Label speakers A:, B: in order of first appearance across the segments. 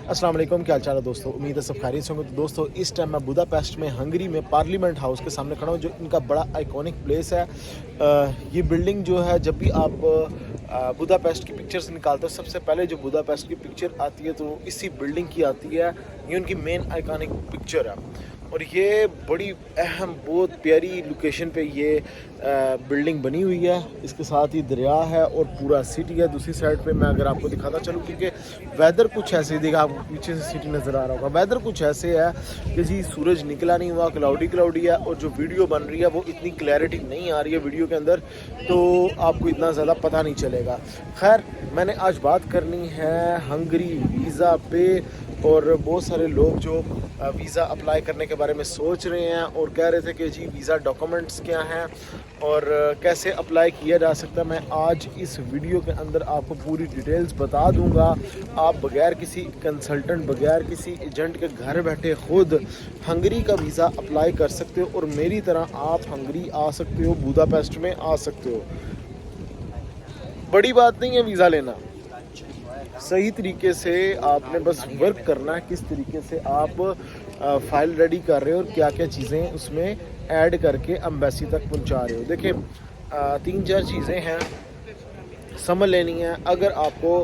A: अस्सलाम वालेकुम, क्या हाल चाल है दोस्तों। उम्मीद है सब खैरियत से होंगे। तो दोस्तों इस टाइम मैं बुदापेस्ट में हंगरी में पार्लियामेंट हाउस के सामने खड़ा हूँ, जो इनका बड़ा आइकॉनिक प्लेस है। ये बिल्डिंग जो है, जब भी आप बुदापेस्ट की पिक्चर्स निकालते हो, सबसे पहले जो बुदापेस्ट की पिक्चर आती है तो इसी बिल्डिंग की आती है। ये उनकी मेन आइकॉनिक पिक्चर है और ये बड़ी अहम, बहुत प्यारी लोकेशन पे ये बिल्डिंग बनी हुई है। इसके साथ ही दरिया है और पूरा सिटी है। दूसरी साइड पे मैं अगर आपको दिखाता चलूँ, क्योंकि वेदर कुछ ऐसे, देखा आपको पीछे से सिटी नज़र आ रहा होगा, वेदर कुछ ऐसे है कि जी सूरज निकला नहीं हुआ, क्लाउडी है और जो वीडियो बन रही है वो इतनी क्लैरिटी नहीं आ रही है वीडियो के अंदर, तो आपको इतना ज़्यादा पता नहीं चलेगा। खैर, मैंने आज बात करनी है हंगरी वीज़ा पे, और बहुत सारे लोग जो वीज़ा अप्लाई करने के बारे में सोच रहे हैं और कह रहे थे कि जी वीज़ा डॉक्यूमेंट्स क्या हैं और कैसे अप्लाई किया जा सकता है। मैं आज इस वीडियो के अंदर आपको पूरी डिटेल्स बता दूंगा। आप बगैर किसी कंसल्टेंट, बगैर किसी एजेंट के घर बैठे खुद हंगरी का वीज़ा अप्लाई कर सकते हो और मेरी तरह आप हंगरी आ सकते हो, बुदापेस्ट में आ सकते हो। बड़ी बात नहीं है वीज़ा लेना, सही तरीके से आपने बस वर्क करना है, किस तरीके से आप फाइल रेडी कर रहे हो और क्या क्या चीज़ें उसमें ऐड करके एम्बेसी तक पहुंचा रहे हो। देखिए, 3-4 चीज़ें हैं, समझ लेनी है। अगर आपको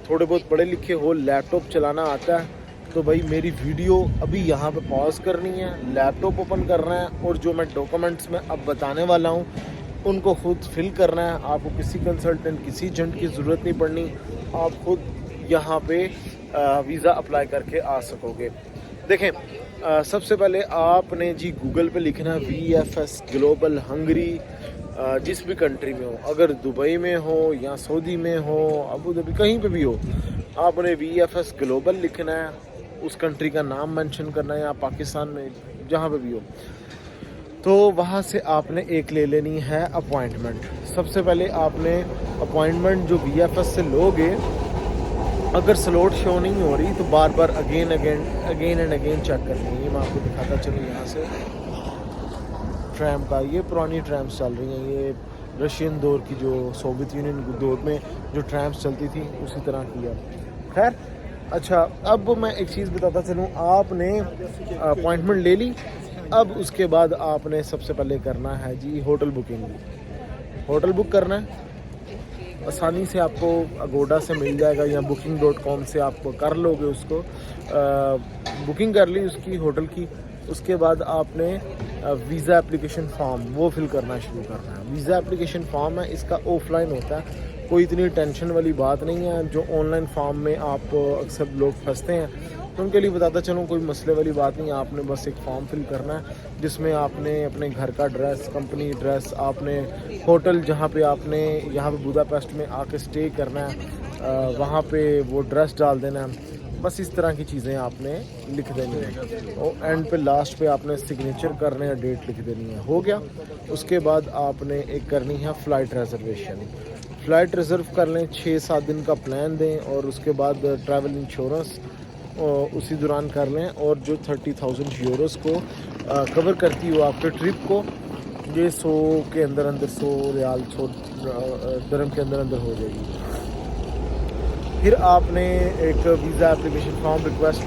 A: थोड़े बहुत पढ़े लिखे हो, लैपटॉप चलाना आता है, तो भाई मेरी वीडियो अभी यहाँ पे पॉज करनी है, लैपटॉप ओपन करना है और जो मैं डॉक्यूमेंट्स में अब बताने वाला हूँ उनको खुद फिल करना है। आपको किसी कंसल्टेंट, किसी एजेंट की ज़रूरत नहीं पड़नी, आप खुद यहाँ पे वीज़ा अप्लाई करके आ सकोगे। देखें, सबसे पहले आपने जी गूगल पे लिखना VFS ग्लोबल हंगरी। जिस भी कंट्री में हो, अगर दुबई में हो या सऊदी में हो, अबू धाबी, कहीं पे भी हो, आपने VFS ग्लोबल लिखना है, उस कंट्री का नाम मेंशन करना है, या पाकिस्तान में जहाँ पे भी हो, तो वहाँ से आपने एक ले लेनी है अपॉइंटमेंट। सबसे पहले आपने अपॉइंटमेंट जो VFS से लोगे, अगर स्लॉट शो नहीं हो रही तो बार बार अगेन एंड अगेन चेक करनी है। ये मैं आपको दिखाता चलूँ यहाँ से ट्रैम का, ये पुरानी ट्रैम्स चल रही हैं, ये रशियन दौर की, जो सोवियत यूनियन दौर में जो ट्रैम्स चलती थी उसी तरह की है। खैर, अच्छा, अब मैं एक चीज़ बताता चलूँ, आपने अपॉइंटमेंट ले ली, अब उसके बाद आपने सबसे पहले करना है जी होटल बुकिंग। होटल बुक करना है, आसानी से आपको अगोडा से मिल जाएगा या booking.com से आप कर लोगे उसको। बुकिंग कर ली उसकी, होटल की। उसके बाद आपने वीज़ा एप्लीकेशन फॉर्म वो फिल करना शुरू करना है। वीज़ा एप्लीकेशन फॉर्म है, इसका ऑफलाइन होता है, कोई इतनी टेंशन वाली बात नहीं है। जो ऑनलाइन फॉर्म में आप अक्सर लोग फंसते हैं, तो उनके लिए बताता चलूँ, कोई मसले वाली बात नहीं है। आपने बस एक फॉर्म फिल करना है जिसमें आपने अपने घर का एड्रेस, कंपनी एड्रेस, आपने होटल जहाँ पे आपने यहाँ पे बुदापेस्ट में आके स्टे करना है वहाँ पे वो एड्रेस डाल देना है। बस इस तरह की चीज़ें आपने लिख देनी है और एंड पे लास्ट पे आपने सिग्नेचर करने हैं, डेट लिख देनी है। हो गया। उसके बाद आपने एक करनी है फ़्लाइट रिजर्वेशन। फ़्लाइट रिज़र्व कर लें, 6-7 दिन का प्लान दें और उसके बाद ट्रैवल इंश्योरेंस उसी दौरान कर लें, और जो 30,000 यूरोस को कवर करती हो आपके ट्रिप को, ये 100 के अंदर 100 रियाल, 100 दरम के अंदर हो जाएगी। फिर आपने एक visa application form, request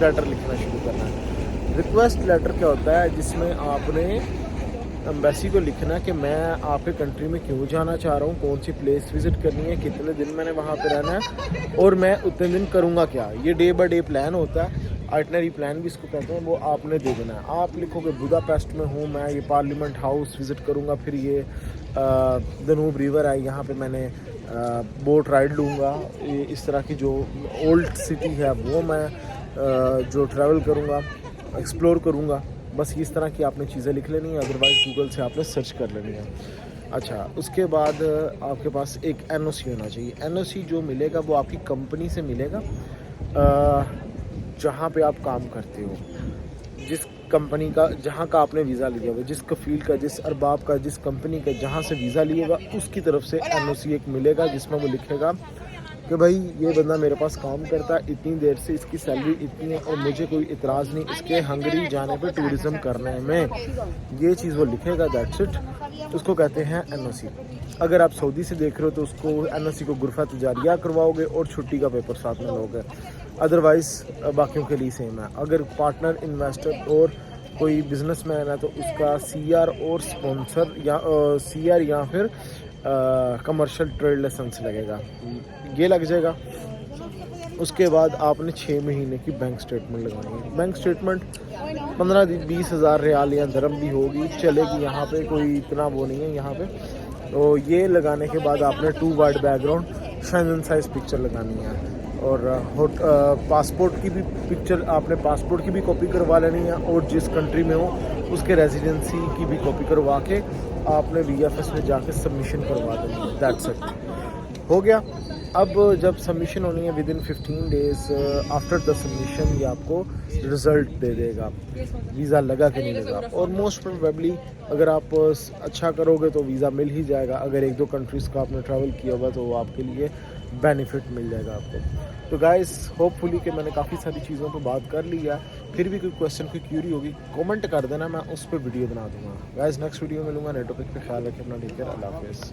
A: letter लिखना शुरू करना है। रिक्वेस्ट लेटर क्या होता है, जिसमें आपने एम्बेसी को लिखना कि मैं आपके कंट्री में क्यों जाना चाह रहा हूँ, कौन सी प्लेस विज़िट करनी है, कितने दिन मैंने वहाँ पे रहना है और मैं उतने दिन करूँगा क्या। ये डे बाय डे प्लान होता है, आइटनरी प्लान भी इसको कहते हैं, वो आपने दे देना है। आप लिखोगे बुदापेस्ट में हूँ मैं, ये पार्लियामेंट हाउस विज़िट करूँगा, फिर ये दनूब रिवर है, यहाँ पे मैंने बोट राइड लूँगा, इस तरह की जो ओल्ड सिटी है वो मैं जो ट्रैवल करूँगा, एक्सप्लोर करूँगा। बस इस तरह की आपने चीज़ें लिख लेनी है, अदरवाइज़ गूगल से आपने सर्च कर लेनी है। अच्छा, उसके बाद आपके पास एक NOC होना चाहिए। NOC जो मिलेगा वो आपकी कंपनी से मिलेगा, जहाँ पे आप काम करते हो, जिस कंपनी का, जहाँ का आपने वीज़ा लिया हुआ, जिस कफील का, जिस अरबाब का, जिस कंपनी का जहाँ से वीज़ा लिएगा, उसकी तरफ से NOC एक मिलेगा, जिसमें वो लिखेगा कि भाई ये बंदा मेरे पास काम करता है इतनी देर से, इसकी सैलरी इतनी है और मुझे कोई इतराज़ नहीं इसके हंगरी जाने पे टूरिज़्म करने में, ये चीज़ वो लिखेगा। दैट्स इट, उसको कहते हैं NOC। اگر آپ سعودی سے دیکھ رہے ہو تو اس کو NOC کو غرفہ تجاریہ کرواؤ گے اور چھٹی کا پیپر ساتھ میں لوگے. ادروائز باقیوں کے لیے سیم ہے. اگر پارٹنر انویسٹر اور کوئی بزنس مین ہے تو اس کا CR اور اسپانسر یا CR یا پھر کمرشل ٹریڈ لائسنس لگے گا, یہ لگ جائے گا. اس کے بعد آپ نے 6 مہینے کی بینک سٹیٹمنٹ لگانی ہے. بینک سٹیٹمنٹ 15-20 ہزار ریال یا درہم بھی ہوگی, چلے گی, یہاں پہ کوئی اتنا وہ نہیں ہے یہاں پہ. تو یہ لگانے کے بعد آپ نے 2 وائڈ بیک گراؤنڈ شینزن سائز پکچر لگانی ہے. اور پاسپورٹ کی بھی پکچر, آپ نے پاسپورٹ کی بھی کاپی کروا لینی ہے, اور جس کنٹری میں ہو اس کے ریزیڈنسی کی بھی کاپی کروا کے آپ نے VFS میں جا کے سبمیشن کروا دینی ہے. دیٹس اٹ, ہو گیا. اب جب سبمیشن ہونی ہے ودن 15 days آفٹر دا سبمیشن یہ آپ کو رزلٹ دے دے گا ویزا لگا کہ نہیں لگا. اور موسٹ پروبیبلی اگر آپ اچھا کرو گے تو ویزا مل ہی جائے گا. اگر 1-2 کنٹریز کا آپ نے ٹریول کیا ہوگا تو وہ آپ کے لیے بینیفٹ مل جائے گا آپ کو. تو گائز ہوپ فلی کہ میں نے کافی ساری چیزوں پہ بات کر لی ہے. پھر بھی کوئی کویشچن کوئی کیوری ہوگی کامنٹ کر دینا, میں اس پہ ویڈیو بنا دوں گا. گائز نیکسٹ ویڈیو میں ملوں گا. نیٹ ٹاپک پہ خیال رکھیں اپنا, ٹیک کیئر, اللہ حافظ.